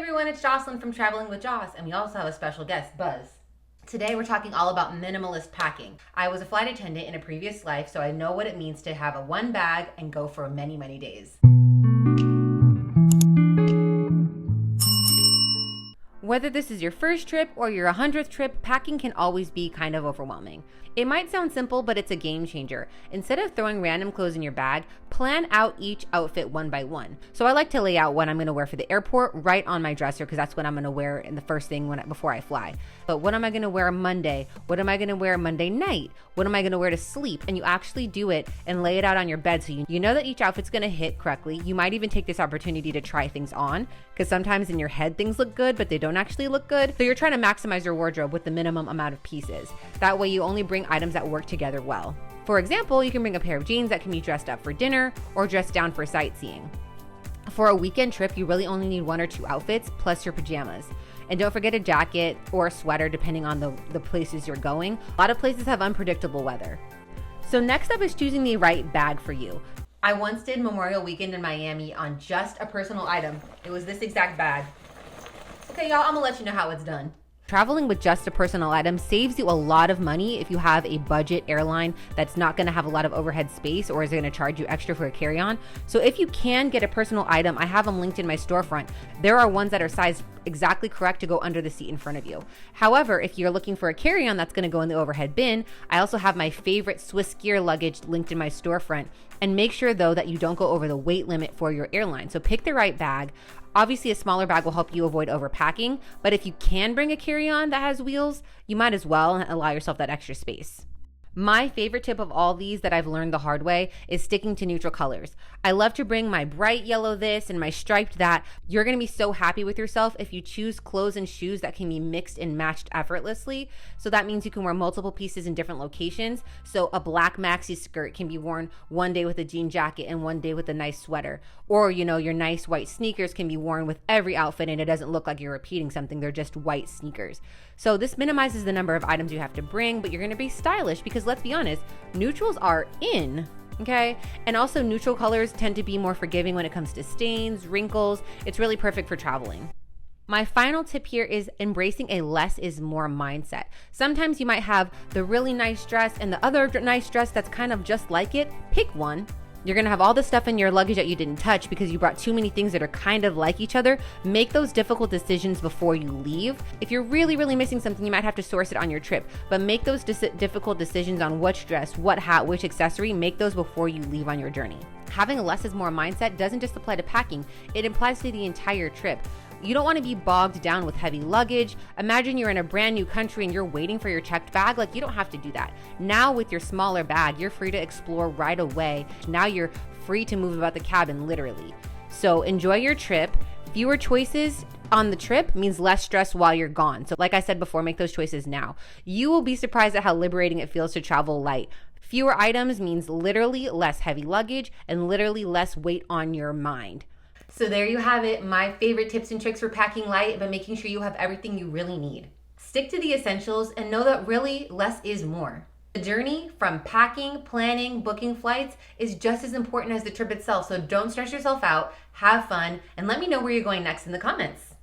everyone, it's Jocelyn from Traveling with Joce, and we also have a special guest, Buzz. Today we're talking all about minimalist packing. I was a flight attendant in a previous life, so I know what it means to have a one bag and go for many, many days. Whether this is your first trip or your 100th trip, packing can always be kind of overwhelming. It might sound simple, but it's a game changer. Instead of throwing random clothes in your bag, plan out each outfit one by one. So I like to lay out what I'm going to wear for the airport right on my dresser because that's what I'm going to wear in the first thing before I fly. But what am I going to wear Monday? What am I going to wear Monday night? What am I going to wear to sleep? And you actually do it and lay it out on your bed so you know that each outfit's going to hit correctly. You might even take this opportunity to try things on because sometimes in your head things look good, but they don't actually look good. So you're trying to maximize your wardrobe with the minimum amount of pieces. That way you only bring items that work together well. For example, you can bring a pair of jeans that can be dressed up for dinner or dressed down for sightseeing. For a weekend trip, you really only need one or two outfits plus your pajamas. And don't forget a jacket or a sweater depending on the places you're going. A lot of places have unpredictable weather. So next up is choosing the right bag for you. I once did Memorial Weekend in Miami on just a personal item. It was this exact bag. Okay, y'all, I'm gonna let you know how it's done. Traveling with just a personal item saves you a lot of money if you have a budget airline that's not going to have a lot of overhead space or is going to charge you extra for a carry-on. So if you can get a personal item, I have them linked in my storefront. There are ones that are sized exactly correct to go under the seat in front of you. However, if you're looking for a carry-on that's going to go in the overhead bin, I also have my favorite Swiss gear luggage linked in my storefront. And make sure though that you don't go over the weight limit for your airline. So pick the right bag. Obviously, a smaller bag will help you avoid overpacking, but if you can bring a carry-on that has wheels, you might as well allow yourself that extra space. My favorite tip of all these that I've learned the hard way is sticking to neutral colors. I love to bring my bright yellow this and my striped that. You're going to be so happy with yourself if you choose clothes and shoes that can be mixed and matched effortlessly. So that means you can wear multiple pieces in different locations. So a black maxi skirt can be worn one day with a jean jacket and one day with a nice sweater. Or, your nice white sneakers can be worn with every outfit and it doesn't look like you're repeating something. They're just white sneakers. So this minimizes the number of items you have to bring, but you're going to be stylish because let's be honest, neutrals are in, okay? And also neutral colors tend to be more forgiving when it comes to stains, wrinkles. It's really perfect for traveling. My final tip here is embracing a less is more mindset. Sometimes you might have the really nice dress and the other nice dress that's kind of just like it. Pick one. You're gonna have all the stuff in your luggage that you didn't touch because you brought too many things that are kind of like each other. Make those difficult decisions before you leave. If you're really, really missing something, you might have to source it on your trip, but make those difficult decisions on which dress, what hat, which accessory, make those before you leave on your journey. Having a less is more mindset doesn't just apply to packing, it applies to the entire trip. You don't want to be bogged down with heavy luggage. Imagine you're in a brand new country and you're waiting for your checked bag. You don't have to do that. Now with your smaller bag, you're free to explore right away. Now you're free to move about the cabin, literally. So enjoy your trip. Fewer choices on the trip means less stress while you're gone. So like I said before, make those choices now. You will be surprised at how liberating it feels to travel light. Fewer items means literally less heavy luggage and literally less weight on your mind. So there you have it, my favorite tips and tricks for packing light, but making sure you have everything you really need. Stick to the essentials and know that really less is more. The journey from packing, planning, booking flights is just as important as the trip itself, so don't stress yourself out, have fun, and let me know where you're going next in the comments.